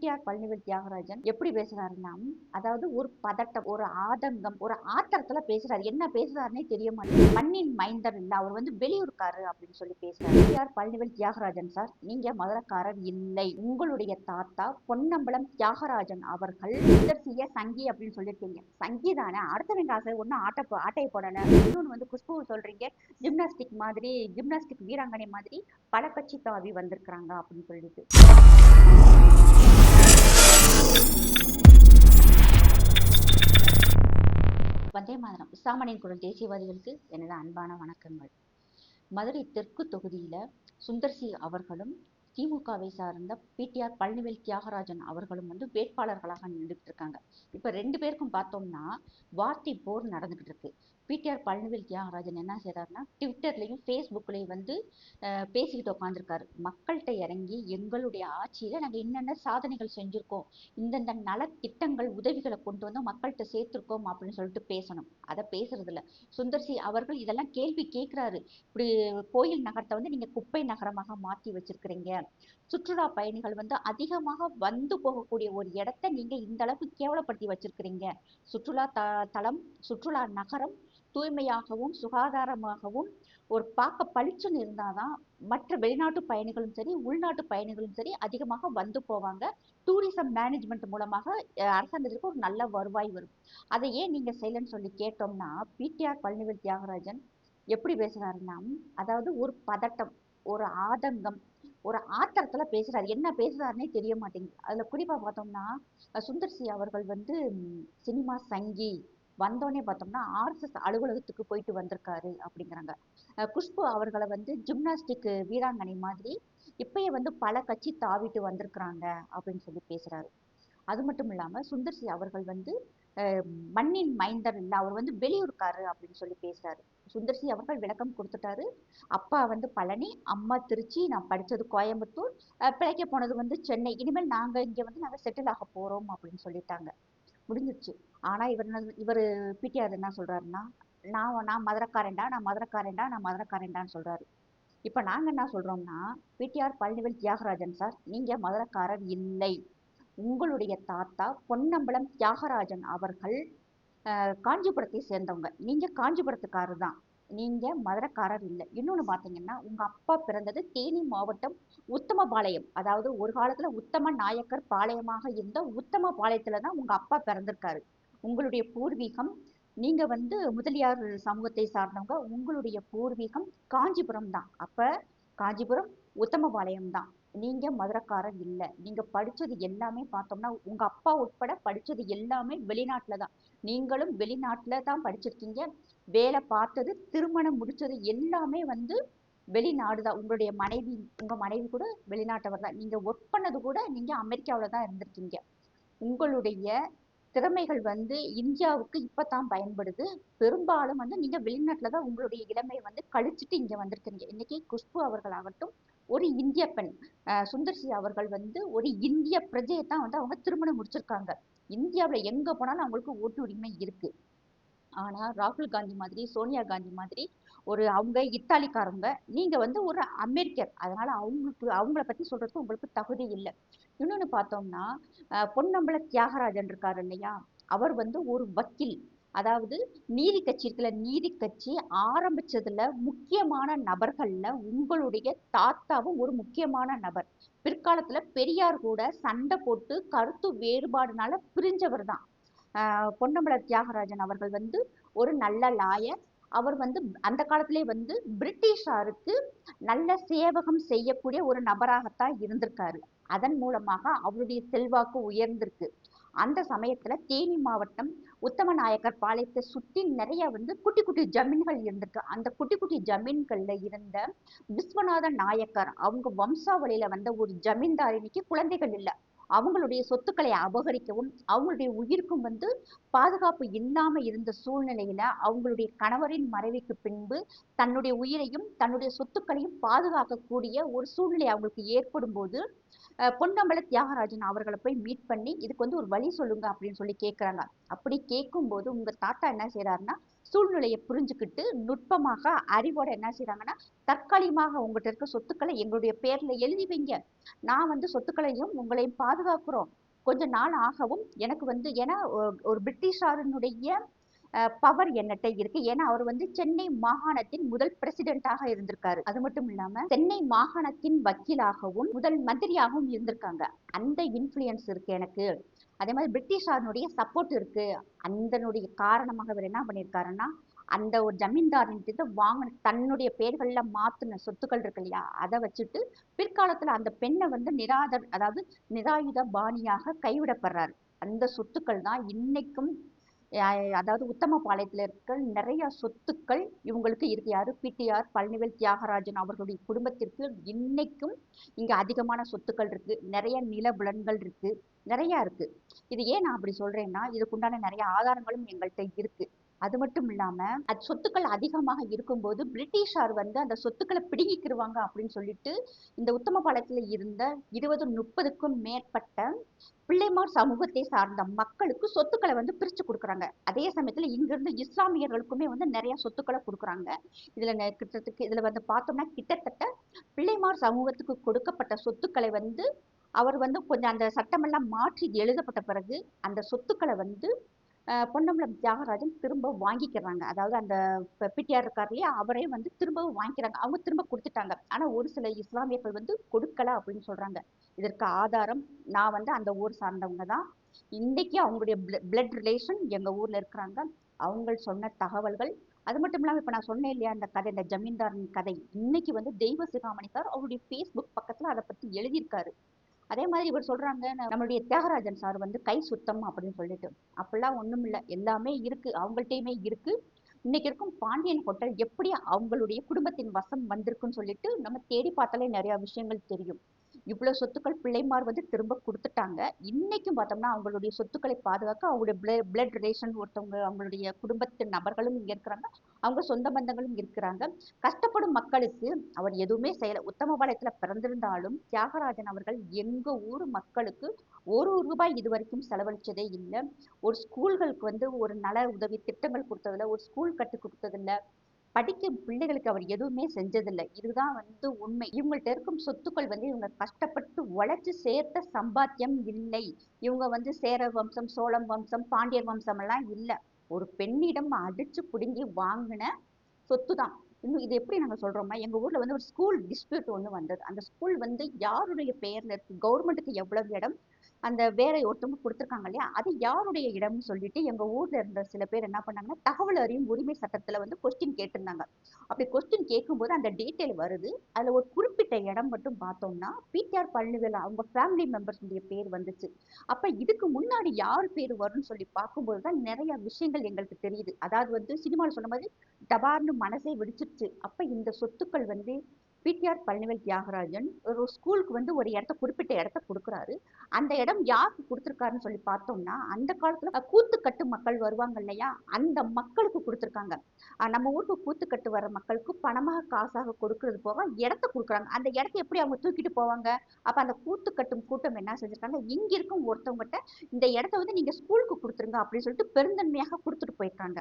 PTR Palanivel Thiagarajan எப்படி பேசுறாருன்னா, அதாவது ஒரு பதட்டம், ஒரு ஆதங்கம், ஒரு ஆத்திரத்துல பேசுறாரு. என்ன பேசுறாருன்னே தெரிய மாட்டேங்குது. மண்ணின் மைந்தர் இல்ல, அவர் வெளியூர்க்காரு அப்படின்னு சொல்லி பேசுறாரு. பிடிஆர் பழனிவேல் தியாகராஜன் சார், நீங்க மதுரக்காரர் இல்லை. உங்களுடைய தாத்தா பொன்னம்பலம் தியாகராஜன் அவர்கள் சுந்தர்சிய சங்கி அப்படின்னு சொல்லியிருக்கீங்க. சங்கி தானே, அடுத்தவங்க ஆசை ஒன்னும் ஆட்டையை போடல. இன்னொன்னு குஷ்பு சொல்றீங்க, ஜிம்னாஸ்டிக் வீராங்கனை மாதிரி பல கட்சி தாவி வந்திருக்கிறாங்க அப்படின்னு சொல்லிட்டு. வந்தே மாதரம் சாமானியன் குரல் தேசியவாதிகளுக்கு எனது அன்பான வணக்கங்கள். மதுரை தெற்கு தொகுதியில சுந்தர்சி அவர்களும் திமுகவை சார்ந்த பிடிஆர் பழனிவேல் தியாகராஜன் அவர்களும் வேட்பாளர்களாக நின்றுட்டு இருக்காங்க. இப்ப 2 பேருக்கும் பார்த்தோம்னா வார்த்தை போர் நடந்துகிட்டு இருக்கு. பிடிஆர் பழனிவேல் தியாகராஜன் என்ன செய்யறாருன்னா, ட்விட்டர்லையும் ஃபேஸ்புக்லையும் பேசிக்கிட்டு உட்காந்துருக்காரு. மக்கள்கிட்ட இறங்கி எங்களுடைய ஆட்சியில நாங்க என்னென்ன சாதனைகள் செஞ்சிருக்கோம், இந்தந்த நலத்திட்டங்கள் உதவிகளை கொண்டு வந்து மக்கள்கிட்ட சேர்த்திருக்கோம் அப்படின்னு சொல்லிட்டு பேசணும். அதை பேசுறது இல்ல. சுந்தர்சி அவர்கள் இதெல்லாம் கேள்வி கேட்கிறாரு. இப்படி கோயில் நகரத்தை நீங்க குப்பை நகரமாக மாற்றி வச்சிருக்கிறீங்க, சுற்றுலா பயணிகள் அதிகமாக வந்து போகக்கூடிய ஒரு இடத்தை நீங்க இந்த அளவுக்கு கேவலப்படுத்தி வச்சிருக்கிறீங்க, சுற்றுலா தலம், சுற்றுலா நகரம் தூய்மையாகவும் சுகாதாரமாகவும் ஒரு பார்க்க பளிச்சுன்னு இருந்தாதான் மற்ற வெளிநாட்டு பயணிகளும் சரி உள்நாட்டு பயணிகளும் சரி அதிகமாக வந்து போவாங்க. டூரிசம் மேனேஜ்மெண்ட் மூலமாக அரசாங்கத்திற்கு ஒரு நல்ல வருவாய் வரும். அதை ஏன் நீங்க செய்யலன்னு சொல்லி கேட்டோம்னா, பிடிஆர் பழனிவேல் தியாகராஜன் எப்படி பேசுறாருன்னா, அதாவது ஒரு பதட்டம், ஒரு ஆதங்கம், ஒரு ஆத்திரத்துல பேசுறாரு. என்ன பேசுறாருன்னே தெரிய மாட்டேங்குது. அதுல குறிப்பா பார்த்தோம்னா, சுந்தர்சி அவர்கள் சினிமா சங்கி வந்தோடனே பார்த்தோம்னா ஆர்எஸ்எஸ் அலுவலகத்துக்கு போயிட்டு வந்திருக்காரு அப்படிங்கிறாங்க. குஷ்பு அவர்களை ஜிம்னாஸ்டிக் வீராங்கனை மாதிரி இப்பயே பல கட்சி தாவிட்டு வந்திருக்கிறாங்க அப்படின்னு சொல்லி பேசுறாரு. அது மட்டும் இல்லாம சுந்தர்சி அவர்கள் மண்ணின் மைந்தர் இல்ல, அவர் வெளியூர்க்காரு அப்படின்னு சொல்லி பேசுறாரு. சுந்தர்சி அவர்கள் விளக்கம் கொடுத்துட்டாரு. அப்பா பழனி, அம்மா திருச்சி, நான் படிச்சது கோயம்புத்தூர், பிழைக்க போனது சென்னை, இனிமேல் நாங்க இங்க நாங்க செட்டில் ஆக போறோம் அப்படின்னு சொல்லிட்டாங்க. முடிஞ்சிருச்சு. ஆனா இவர் பிடிஆர் என்ன சொல்றாருன்னா, நான் மதுரக்காரன்டா, நான் மதுரக்காரன்டான்னு சொல்றாரு. இப்ப நாங்க என்ன சொல்றோம்னா, பிடிஆர் பழனிவேல் தியாகராஜன் சார், நீங்க மதுரக்காரர் இல்லை. உங்களுடைய தாத்தா பொன்னம்பலம் தியாகராஜன் அவர்கள் காஞ்சிபுரத்தை சேர்ந்தவங்க. நீங்க காஞ்சிபுரத்துக்காரர் தான், நீங்க மதுரக்காரர் இல்லை. இன்னொன்னு பாத்தீங்கன்னா, உங்க அப்பா பிறந்தது தேனி மாவட்டம் உத்தமபாளையம். அதாவது ஒரு காலத்துல உத்தம நாயக்கர் பாளையமாக இருந்த உத்தமபாளையத்துலதான் உங்க அப்பா பிறந்திருக்காரு. உங்களுடைய பூர்வீகம், நீங்க முதலியார் சமூகத்தை சார்ந்தவங்க, உங்களுடைய பூர்வீகம் காஞ்சிபுரம் தான். அப்ப காஞ்சிபுரம் உத்தமபாளையம் தான். நீங்க மதுரக்காரர் இல்லை. நீங்க படிச்சது எல்லாமே பார்த்தோம்னா உங்க அப்பா உட்பட படிச்சது எல்லாமே வெளிநாட்டுல தான். நீங்களும் வெளிநாட்டுல தான் படிச்சிருக்கீங்க. வேலை பார்த்தது, திருமணம் முடிச்சது எல்லாமே வெளிநாடு தான். உங்க மனைவி கூட வெளிநாட்டவர் தான். நீங்க ஒர்க் பண்ணது கூட நீங்க அமெரிக்காவில தான் இருந்திருக்கீங்க. உங்களுடைய திறமைகள் இந்தியாவுக்கு இப்பதான் பயன்படுது. பெரும்பாலும் நீங்க வெளிநாட்டுல தான் உங்களுடைய இளமையை கழிச்சிட்டு இங்க வந்திருக்கீங்க. இன்னைக்கு குஷ்பு அவர்கள் ஆகட்டும் ஒரு இந்திய பெண், சுந்தர்சி அவர்கள் ஒரு இந்திய பிரஜையை தான் அவங்க திருமணம் முடிச்சிருக்காங்க. இந்தியாவுல எங்க போனாலும் அவங்களுக்கு ஓட்டு உரிமை இருக்கு. ஆனா ராகுல் காந்தி மாதிரி, சோனியா காந்தி மாதிரி அவங்க இத்தாலிக்காரங்க, நீங்க ஒரு அமெரிக்கர். அதனால அவங்கள பத்தி சொல்றதுக்கு உங்களுக்கு தகுதி இல்லை. இன்னொன்னு பார்த்தோம்னா, பொன்னம்பல தியாகராஜன் இருக்காரு இல்லையா, அவர் ஒரு வக்கீல். அதாவது நீதி கட்சி இருக்குல்ல, நீதி கட்சி ஆரம்பிச்சதுல முக்கியமான நபர்கள்ல உங்களுடைய தாத்தாவும் ஒரு முக்கியமான நபர். பிற்காலத்துல பெரியார் கூட சண்டை போட்டு கருத்து வேறுபாடுனால பிரிஞ்சவர் தான். பொன்னம்பல தியாகராஜன் அவர்கள் ஒரு நல்ல லாயர். அவர் அந்த காலத்திலே பிரிட்டிஷாருக்கு நல்ல சேவகம் செய்யக்கூடிய ஒரு நபராகத்தான் இருந்திருக்காரு. அதன் மூலமாக அவருடைய செல்வாக்கு உயர்ந்திருக்கு. அந்த சமயத்துல தேனி மாவட்டம் உத்தமநாயக்கர் பாளையத்தை சுற்றி நிறைய குட்டி குட்டி ஜமீன்கள் இருந்திருக்கு. அந்த குட்டி குட்டி ஜமீன்கள்ல இருந்த விஸ்வநாத நாயக்கர் அவங்க வம்சாவளியில வந்த ஒரு ஜமீன்தாரினிக்கு குழந்தைகள் இல்லை. அவங்களுடைய சொத்துக்களை அபகரிக்கவும் அவங்களுடைய உயிருக்கும் பாதுகாப்பு இல்லாம இருந்த சூழ்நிலையில அவங்களுடைய கணவரின் மறைவுக்கு பின்பு தன்னுடைய உயிரையும் தன்னுடைய சொத்துக்களையும் பாதுகாக்கக்கூடிய ஒரு சூழ்நிலை அவங்களுக்கு ஏற்படும் போது பொன்னம்பல தியாகராஜன் அவர்களை போய் மீட் பண்ணி இதுக்கு ஒரு வழி சொல்லுங்க அப்படின்னு சொல்லி கேட்கிறாங்க. அப்படி கேட்கும் போது உங்க தாத்தா என்ன செய்யறாருன்னா, சூழ்நிலையை புரிஞ்சுக்கிட்டு நுட்பமாக அறிவோட என்ன செய்றாங்கன்னா, தற்காலிகமாக உங்ககிட்ட இருக்க சொத்துக்களை எங்களுடைய பேர்ல எழுதி வைங்க. நான் வந்து சொத்துக்களையும் உங்களையும் பாதுகாக்கிறோம். கொஞ்ச நாள் ஆகவும் எனக்கு வந்து ஏன்னா ஒரு பிரிட்டிஷாரினுடைய பவர் என்னட்ட இருக்கு. ஏன்னா அவர் வந்து சென்னை மாகாணத்தின் முதல் பிரசிடென்ட்டாக இருந்திருக்காரு. அது மட்டும் இல்லாம சென்னை மாகாணத்தின் வக்கீலாகவும் முதல் மந்திரியாகவும் இருந்திருக்காங்க. அந்த இன்ஃப்ளூயன்ஸ் இருக்கு எனக்கு. அதே மாதிரி பிரிட்டிஷாருடைய சப்போர்ட் இருக்கு. அதனுடைய காரணமாக அவர் என்ன பண்ணியிருக்காருன்னா, அந்த ஒரு ஜமீன்தாரின் கிட்ட வாங்கின தன்னுடைய பேர்கள்ல மாத்துன சொத்துக்கள் இருக்கு இல்லையா, அதை வச்சுட்டு பிற்காலத்துல அந்த பெண்ணை வந்து அதாவது நிராயுத பாணியாக கைவிடப்படுறாரு. அந்த சொத்துக்கள் தான் இன்னைக்கும் அதாவது உத்தமபாளையத்துல இருக்க நிறைய சொத்துக்கள் இவங்களுக்கு இருக்கு. யாரு? பிடிஆர் பழனிவேல் தியாகராஜன் அவர்களுடைய குடும்பத்திற்கு இன்னைக்கும் இங்க அதிகமான சொத்துக்கள் இருக்கு. நிறைய நிலபுலன்கள் இருக்கு. நிறைய இருக்கு. இது ஏன் நான் அப்படி சொல்றேன்னா, இதுக்குண்டான நிறைய ஆதாரங்களும் எங்கள்கிட்ட இருக்கு. அது மட்டும் இல்லாம சொத்துக்கள் அதிகமாக இருக்கும்போது பிரிட்டிஷார் வந்து அந்த சொத்துக்களை பிடுங்கிக்கிருவாங்க அப்படின்னு சொல்லிட்டு இந்த உத்தமபாளையத்துல இருந்த 20-30க்கும் மேற்பட்ட பிள்ளைமார் சமூகத்தை சார்ந்த மக்களுக்கு சொத்துக்களை வந்து பிரிச்சு கொடுக்குறாங்க. அதே சமயத்துல இங்கிருந்து இஸ்லாமியர்களுக்குமே வந்து நிறைய சொத்துக்களை கொடுக்குறாங்க. இதுல வந்து பார்த்தோம்னா கிட்டத்தட்ட பிள்ளைமார் சமூகத்துக்கு கொடுக்கப்பட்ட சொத்துக்களை வந்து அவர் வந்து கொஞ்சம் அந்த சட்டமெல்லாம் மாற்றி எழுதப்பட்ட பிறகு அந்த சொத்துக்களை வந்து பொன்னம்பலம் தியாகராஜன் திரும்ப வாங்கிக்கிறாங்க. அதாவது அந்த பிடிஆர் இருக்கார் இல்லையா, அவரே வந்து திரும்பவும் வாங்கிக்கிறாங்க. அவங்க திரும்ப கொடுத்துட்டாங்க. ஆனா ஒரு சில இஸ்லாமியர்கள் வந்து கொடுக்கல அப்படின்னு சொல்றாங்க. இதற்கு ஆதாரம் நான் வந்து அந்த ஊர் சார்ந்தவங்க தான். இன்னைக்கு அவங்களுடைய பிளட் ரிலேஷன் எங்க ஊர்ல இருக்கிறாங்க. அவங்க சொன்ன தகவல்கள். அது மட்டும் இல்லாம இப்ப நான் சொன்னேன் இல்லையா அந்த கதை, இந்த ஜமீன்தாரின் கதை, இன்னைக்கு வந்து தெய்வ சிகாமணி சார் அவருடைய Facebook பக்கத்துல அதை பத்தி எழுதியிருக்காரு. அதே மாதிரி இவர் சொல்றாங்க, நம்மளுடைய தியாகராஜன் சார் வந்து கை சுத்தம் அப்படின்னு சொல்லிட்டு. அப்படிலாம் ஒண்ணும் இல்ல. எல்லாமே இருக்கு. அவங்கள்ட்டயுமே இருக்கு. இன்னைக்கு இருக்கும் பாண்டியன் ஹோட்டல் எப்படி அவங்களுடைய குடும்பத்தின் வசம் வந்திருக்குன்னு சொல்லிட்டு நம்ம தேடி பார்த்தாலே நிறைய விஷயங்கள் தெரியும். இவ்வளவு சொத்துக்கள் பிள்ளைமார் வந்து திரும்ப கொடுத்துட்டாங்க. இன்னைக்கும் பார்த்தோம்னா அவங்களுடைய சொத்துக்களை பாதுகாக்க அவங்களுடைய பிளட் ரிலேஷன் ஒருத்தவங்க அவங்களுடைய குடும்பத்தின் நபர்களும் இங்க இருக்கிறாங்க. அவங்க சொந்த பந்தங்களும் இருக்கிறாங்க. கஷ்டப்படும் மக்களுக்கு அவர் எதுவுமே செய்யல. உத்தமபாளையத்துல பிறந்திருந்தாலும் தியாகராஜன் அவர்கள் எங்க ஊர் மக்களுக்கு ₹1 இதுவரைக்கும் செலவழிச்சதே இல்லை. ஒரு ஸ்கூல்களுக்கு வந்து ஒரு நல உதவி திட்டங்கள் கொடுத்ததில்ல, ஒரு ஸ்கூல் கட்டி கொடுத்ததில்ல, படிக்கும் பிள்ளைகளுக்கு அவர் எதுவுமே செஞ்சதில்லை. இதுதான் வந்து உண்மை. இவங்கள்ட்ட இருக்கும் சொத்துக்கள் வந்து இவங்க கஷ்டப்பட்டு உழைச்சு சேர்த்த சம்பாத்தியம் இல்லை. இவங்க வந்து சேர வம்சம், சோழம் வம்சம், பாண்டியர் வம்சம் எல்லாம் இல்ல. ஒரு பெண்ணிடம் அடிச்சு புடுங்கி வாங்கின சொத்து தான். இன்னும் இது எப்படி நாங்க சொல்றோம்னா, எங்க ஊர்ல வந்து ஒரு ஸ்கூல் டிஸ்பியூட் ஒண்ணு வந்தது. அந்த ஸ்கூல் வந்து யாருடைய பெயர்ல இருக்கு, கவர்மெண்ட்டுக்கு எவ்வளவு இடம், அந்த வேற ஒருத்தவங்க கொடுத்துருக்காங்க இல்லையா, அது யாருடைய இடம்னு சொல்லிட்டு எங்க ஊர்ல இருந்த சில பேர் என்ன பண்ணாங்கன்னா, தகவல் அறியும் உரிமை சட்டத்துல வந்து கொஸ்டின் கேட்டிருந்தாங்க. அப்படி கொஸ்டின் கேட்கும்போது அந்த டீட்டெயில் வருது. அதுல ஒரு குறிப்பிட்ட இடம் மட்டும் பார்த்தோம்னா பிடிஆர் பழனிவேல் அவங்க ஃபேமிலி மெம்பர்ஸ் பேர் வந்துச்சு. அப்ப இதுக்கு முன்னாடி யார் பேர் வரும்னு சொல்லி பார்க்கும்போது தான் நிறைய விஷயங்கள் எங்களுக்கு தெரியுது. அதாவது வந்து சினிமாவில் சொன்ன மாதிரி டபார்னு மனசே வெடிச்சிருச்சு. அப்ப இந்த சொத்துக்கள் வந்து பிடிஆர் பழனிவேல் தியாகராஜன் ஒரு ஸ்கூலுக்கு வந்து ஒரு இடத்த குறிப்பிட்ட இடத்த கொடுக்குறாரு. அந்த இடம் யாருக்கு கொடுத்துருக்காருன்னு சொல்லி பார்த்தோம்னா, அந்த காலத்துல கூத்துக்கட்டு மக்கள் வருவாங்க இல்லையா, அந்த மக்களுக்கு கொடுத்துருக்காங்க. நம்ம ஊருக்கு கூத்துக்கட்டு வர மக்களுக்கு பணமாக காசாக கொடுக்கறது போக இடத்த கொடுக்குறாங்க. அந்த இடத்த எப்படி அவங்க தூக்கிட்டு போவாங்க? அப்ப அந்த கூத்து கட்டும் கூட்டம் என்ன செஞ்சிருக்காங்க, இங்க இருக்கும் ஒருத்தவங்ககிட்ட இந்த இடத்த வந்து நீங்க ஸ்கூலுக்கு கொடுத்துருங்க அப்படின்னு சொல்லிட்டு பெருந்தன்மையாக கொடுத்துட்டு போயிருக்காங்க.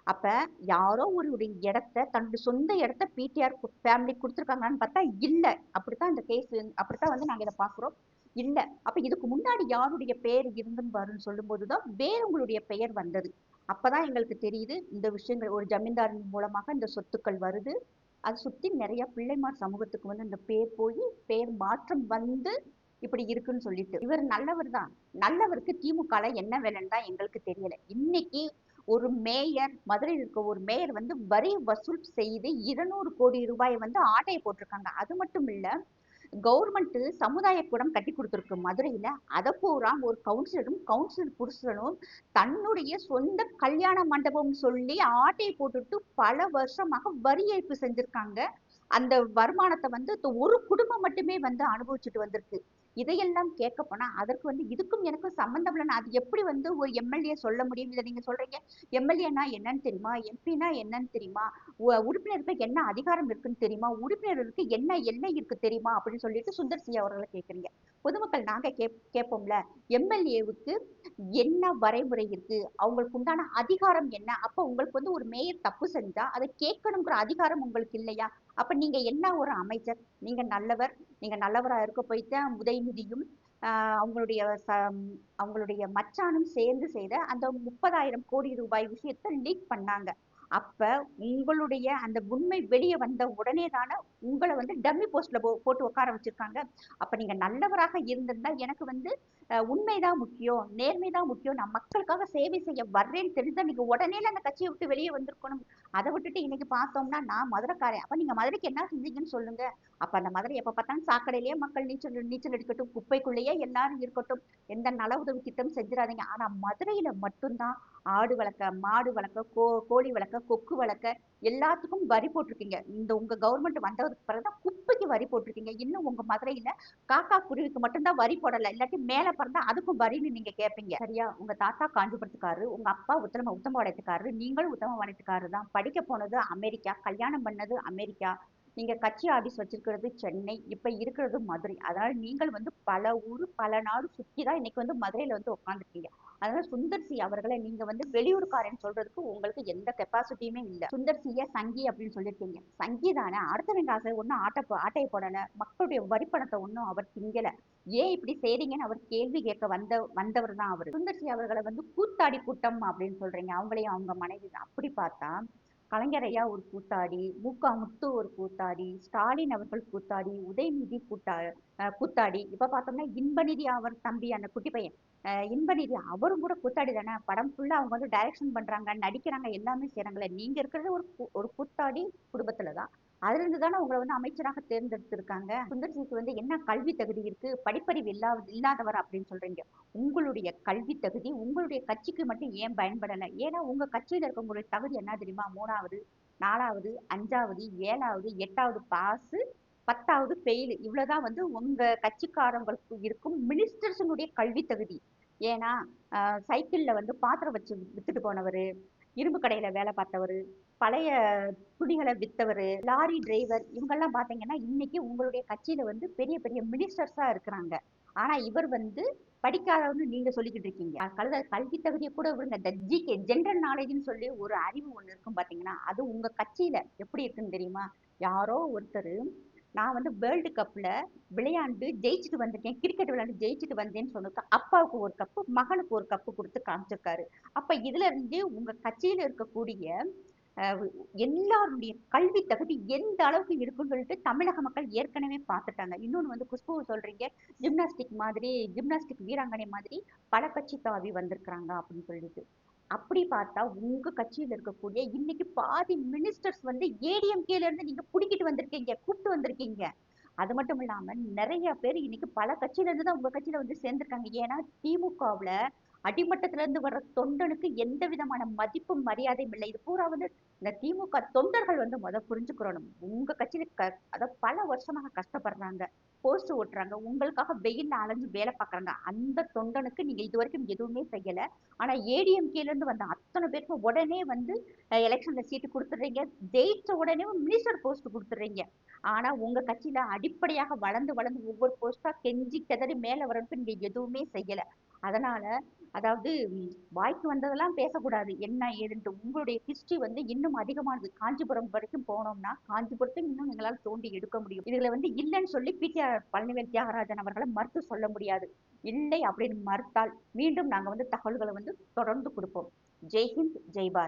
அப்ப யாரோ ஒரு இடத்த தன்னுடைய சொந்த இடத்த பிடிஆர் ஃபேமிலி கொடுத்துருக்காங்கன்னு பார்த்தா இல்ல. அப்படித்தான் இந்த கேஸ், அப்படித்தான் வந்து நாங்க இதை பாக்குறோம். இல்ல. அப்ப இதுக்கு முன்னாடி யாருடைய பெயர் இருந்துன்னு பாருன்னு சொல்லும் போதுதான் வேறவங்களுடைய பெயர் வந்தது. அப்பதான் எங்களுக்கு தெரியுது இந்த விஷயங்கள் ஒரு ஜமீன்தாரின் மூலமாக இந்த சொத்துக்கள் வருது. அதை சுத்தி நிறைய பிள்ளைமார் சமூகத்துக்கு வந்து இந்த பேர் போய் பேர் மாற்றம் வந்து இப்படி இருக்குன்னு சொல்லிட்டு. இவர் நல்லவர் தான். நல்லவருக்கு திமுகல என்ன வேலைன்னு தான் எங்களுக்கு தெரியல. இன்னைக்கு ஒரு மேயர், மதுரையில் இருக்க ஒரு மேயர் வந்து வரி வசூல் செய்து 200 கோடி ரூபாய் வந்து ஆட்டையை போட்டிருக்காங்க. அது மட்டும் இல்ல, கவர்மெண்ட் சமுதாய கூடம் கட்டி கொடுத்துருக்கு மதுரையில. அதை பூரா ஒரு கவுன்சிலரும் கவுன்சிலர் புருஷனும் தன்னுடைய சொந்த கல்யாண மண்டபம் சொல்லி ஆட்டையை போட்டுட்டு பல வருஷமாக வரி ஏய்ப்பு செஞ்சிருக்காங்க. அந்த வருமானத்தை வந்து ஒரு குடும்பம் மட்டுமே வந்து அனுபவிச்சுட்டு வந்திருக்கு. இதையெல்லாம் கேட்க போனா அதற்கு வந்து இதுக்கும் எனக்கும் சம்பந்தம் இல்லைன்னா அது எப்படி வந்து ஒரு எம்எல்ஏ சொல்ல முடியும்? இதை நீங்க சொல்றீங்க எம்எல்ஏனா என்னன்னு தெரியுமா, எம்பினா என்னன்னு தெரியுமா, உறுப்பினருக்கு என்ன அதிகாரம் இருக்குன்னு தெரியுமா, உறுப்பினருக்கு என்ன எல்லை இருக்கு தெரியுமா அப்படின்னு சொல்லிட்டு சுந்தர் சி அவர்களை கேட்குறீங்க. பொதுமக்கள் நாங்க கேட்போம்ல, எம்எல்ஏவுக்கு என்ன வரைமுறை இருக்கு, அவங்களுக்கு உண்டான அதிகாரம் என்ன? அப்ப உங்களுக்கு வந்து ஒரு மேயர் தப்பு செஞ்சா அதை கேட்கணுங்கிற அதிகாரம் உங்களுக்கு இல்லையா? அப்ப நீங்க என்ன ஒரு அமைச்சர்? நீங்க நல்லவர். நீங்க நல்லவரா இருக்க போய்த்தான் உதயநிதியும் அவங்களுடைய அவங்களுடைய மச்சானும் சேர்ந்து செய்த அந்த 30,000 கோடி ரூபாய் விஷயத்தை லீக் பண்ணாங்க. அப்ப உங்களுடைய அந்த உண்மை வெளியே வந்த உடனே தானே உங்களை வந்து டம்மி போஸ்ட்ல போட்டு உட்கார வச்சிருக்காங்க. அப்ப நீங்க நல்லவராக இருந்திருந்தா எனக்கு வந்து உண்மைதான் முக்கியம், நேர்மைதான் முக்கியம், நான் மக்களுக்காக சேவை செய்ய வர்றேன்னு தெரிஞ்சா நீங்க உடனே அந்த கட்சியை விட்டு வெளியே வந்திருக்கணும். அதை விட்டுட்டு இன்னைக்கு பார்த்தோம்னா நான் மதுரைக்காரன், அப்ப நீங்க மதுரைக்கு என்ன செஞ்சீங்கன்னு சொல்லுங்க. அப்ப அந்த மதுரை எப்ப பார்த்தாலும் சாக்கடையிலேயே மக்கள் நீச்சல் அடிக்கட்டும், குப்பைக்குள்ளேயே எல்லாரும் இருக்கட்டும், எந்த நல உதவி திட்டம் செஞ்சிடாதீங்க. ஆனா மதுரையில மட்டும்தான் ஆடு வளர்க்க, மாடு வளர்க்க, கோழி வளர்க்க, கொக்கு வளர்க்க எல்லாத்துக்கும் வரி போட்டிருக்கீங்க. இந்த உங்க கவர்மெண்ட் வந்ததுக்கு பிறகுதான் குப்பைக்கு வரி போட்டிருக்கீங்க. இன்னும் உங்க மதுரையில காக்கா குருவிக்கு மட்டும்தான் வரி போடல, இல்லாட்டி மேல பிறந்தா அதுக்கும் வரின்னு நீங்க கேட்பீங்க. சரியா? உங்க தாத்தா காஞ்சிபுரத்துக்காரு, உங்க அப்பா உத்தமபாளையத்துக்காரரு, நீங்களும் உத்தமபாளையத்துக்காரரு தான். படிக்க போனது அமெரிக்கா, கல்யாணம் பண்ணது அமெரிக்கா, நீங்க கட்சி ஆபீஸ் வச்சிருக்கிறது சென்னை, இப்ப இருக்கிறது மதுரை. அதனால நீங்கள் வந்து பல ஊர் பல நாடு சுத்தி தான் இன்னைக்கு வந்து மதுரையில வந்து உட்காந்துருக்கீங்க. அதனால சுந்தர் சி அவர்களை நீங்க வந்து வெளியூர்காரன்னு சொல்றதுக்கு உங்களுக்கு எந்த கெப்பாசிட்டியுமே இல்ல. சுந்தர் சிய சங்கி அப்படின்னு சொல்லியிருக்கீங்க. சங்கி தானே, அடுத்தவங்க ஆசை ஒன்னும் ஆட்டையை போடல, மக்களுடைய வரிப்பணத்தை ஒன்னும் அவர் திங்கல. ஏன் இப்படி செய்றீங்கன்னு அவர் கேள்வி கேட்க வந்தவர் தான் அவர். சுந்தர் சி அவர்களை வந்து கூத்தாடி கூட்டம் அப்படின்னு சொல்றீங்க, அவங்களையும் அவங்க மனைவி. அப்படி பார்த்தா கலைஞர் ஐயா ஒரு கூத்தாடி, முக முத்து ஒரு கூத்தாடி, ஸ்டாலின் அவர்கள் கூத்தாடி, உதயநிதி கூத்தாடி, இப்ப பார்த்தோம்னா இன்பநிதி அவர் தம்பி அந்த குட்டி பையன் இன்பநிதி அவரும் கூட கூத்தாடி தானே. படம் ஃபுல்லா அவங்க வந்து டைரக்ஷன் பண்றாங்க, நடிக்கிறாங்க, எல்லாமே செய்யறாங்களே. நீங்க இருக்கிறது ஒரு கூத்தாடி குடும்பத்துலதான். அதுல இருந்து தானே உங்களை வந்து அமைச்சராக தேர்ந்தெடுத்திருக்காங்க. சுந்தர் சிக்கு வந்து என்ன கல்வி தகுதி இருக்கு, படிப்பறிவு இல்லாதவர் அப்படின்னு சொல்றீங்க. உங்களுடைய கல்வி தகுதி உங்களுடைய கட்சிக்கு மட்டும் ஏன் பயன்படலை? ஏன்னா உங்க கட்சியில இருக்கவங்களுடைய தகுதி என்ன தெரியுமா? 3வது 4வது 5வது 7வது 8வது பாஸ், 10வது ஃபெயில், இவ்வளவுதான் வந்து உங்க கட்சிக்காரங்களுக்கு இருக்கும் மினிஸ்டர்ஸினுடைய கல்வி தகுதி. ஏன்னா சைக்கிள்ல வந்து பாத்திரம் வச்சு வித்துட்டு போனவரு, இரும்பு கடையில வேலை பார்த்தவரு, பழைய துணிகளை வித்தவரு, லாரி டிரைவர், இவங்கெல்லாம் பாத்தீங்கன்னா இன்னைக்கு உங்களுடைய கட்சியில வந்து பெரிய பெரிய மினிஸ்டர்ஸா இருக்கிறாங்க. ஆனா இவர் வந்து படிக்காதவன்னு நீங்க சொல்லிக்கிட்டு இருக்கீங்க. கல்வி தகுதியை கூட விடுங்க, இந்த ஜிகே ஜெனரல் நாலேஜ்னு சொல்லி ஒரு அறிவு ஒண்ணு இருக்கும் பாத்தீங்கன்னா, அது உங்க கட்சியில எப்படி இருக்குன்னு தெரியுமா? யாரோ ஒருத்தர் நான் வந்து வேர்ல்டு கப்ல விளையாண்டு ஜெயிச்சுட்டு வந்திருக்கேன், கிரிக்கெட் விளையாண்டு ஜெயிச்சுட்டு வந்தேன்னு சொன்னதுக்கு அப்பாவுக்கு ஒரு கப்பு, மகனுக்கு ஒரு கப்பு கொடுத்து காமிச்சிருக்காரு. அப்ப இதுல இருந்து உங்க கட்சியில இருக்கக்கூடிய எல்லாருடைய கல்வி தகுதி எந்த அளவுக்கு இருக்குன்னு சொல்லிட்டு தமிழக மக்கள் ஏற்கனவே பார்த்துட்டாங்க. இன்னொன்னு வந்து குஷ்பு சொல்றீங்க, ஜிம்னாஸ்டிக் வீராங்கனை மாதிரி பல கட்சி தாவி வந்திருக்கிறாங்க அப்படின்னு சொல்லிட்டு. அப்படி பார்த்தா உங்க கட்சியில இருக்கக்கூடிய இன்னைக்கு பாதி மினிஸ்டர்ஸ் வந்து ஏடிஎம்கேல இருந்து நீங்க புடிக்கிட்டு வந்திருக்கீங்க, கூப்பிட்டு வந்திருக்கீங்க. அது மட்டும் இல்லாம நிறைய பேர் இன்னைக்கு பல கட்சியில இருந்து தான் உங்க கட்சியில வந்து சேர்ந்திருக்காங்க. ஏன்னா திமுகவுல அடிமட்டத்துல இருந்து வர்ற தொண்டனுக்கு எந்த விதமான மதிப்பும் மரியாதையும் இல்லை. இது பூரா வந்து இந்த திமுக தொண்டர்கள் வந்து புரிஞ்சுக்கிறோம். உங்க கட்சியில அதாவது பல வருஷமாக கஷ்டப்படுறாங்க, போஸ்ட் ஓட்டுறாங்க, உங்களுக்காக வெயில்ல அலைஞ்சு வேலை பார்க்கறாங்க. அந்த தொண்டனுக்கு நீங்க இது வரைக்கும் எதுவுமே செய்யல. ஆனா ஏடிஎம்கேல இருந்து வந்த அத்தனை பேருக்கும் உடனே வந்து எலெக்ஷன்ல சீட்டு கொடுத்துடுறீங்க, ஜெயிச்ச உடனே மினிஸ்டர் போஸ்ட் கொடுத்துடுறீங்க. ஆனா உங்க கட்சியில அடிப்படையாக வளர்ந்து வளர்ந்து ஒவ்வொரு போஸ்டா கெஞ்சி கதறி மேல வரதுக்கு நீங்க எதுவுமே செய்யல. அதனால அதாவது வாய்க்கு வந்ததெல்லாம் பேசக்கூடாது, என்ன ஏதுன்ட்டு. உங்களுடைய ஹிஸ்டரி வந்து இன்னும் அதிகமானது. காஞ்சிபுரம் வரைக்கும் போனோம்னா காஞ்சிபுரத்தை இன்னும் எங்களால் தோண்டி எடுக்க முடியும். இதுல வந்து இல்லைன்னு சொல்லி பிடிஆர் பழனிவேல் தியாகராஜன் அவர்களை மறுத்து சொல்ல முடியாது. இல்லை அப்படின்னு மறுத்தால் மீண்டும் நாங்க வந்து தகவல்களை வந்து தொடர்ந்து கொடுப்போம். ஜெய்ஹிந்த், ஜெய் பாரத்.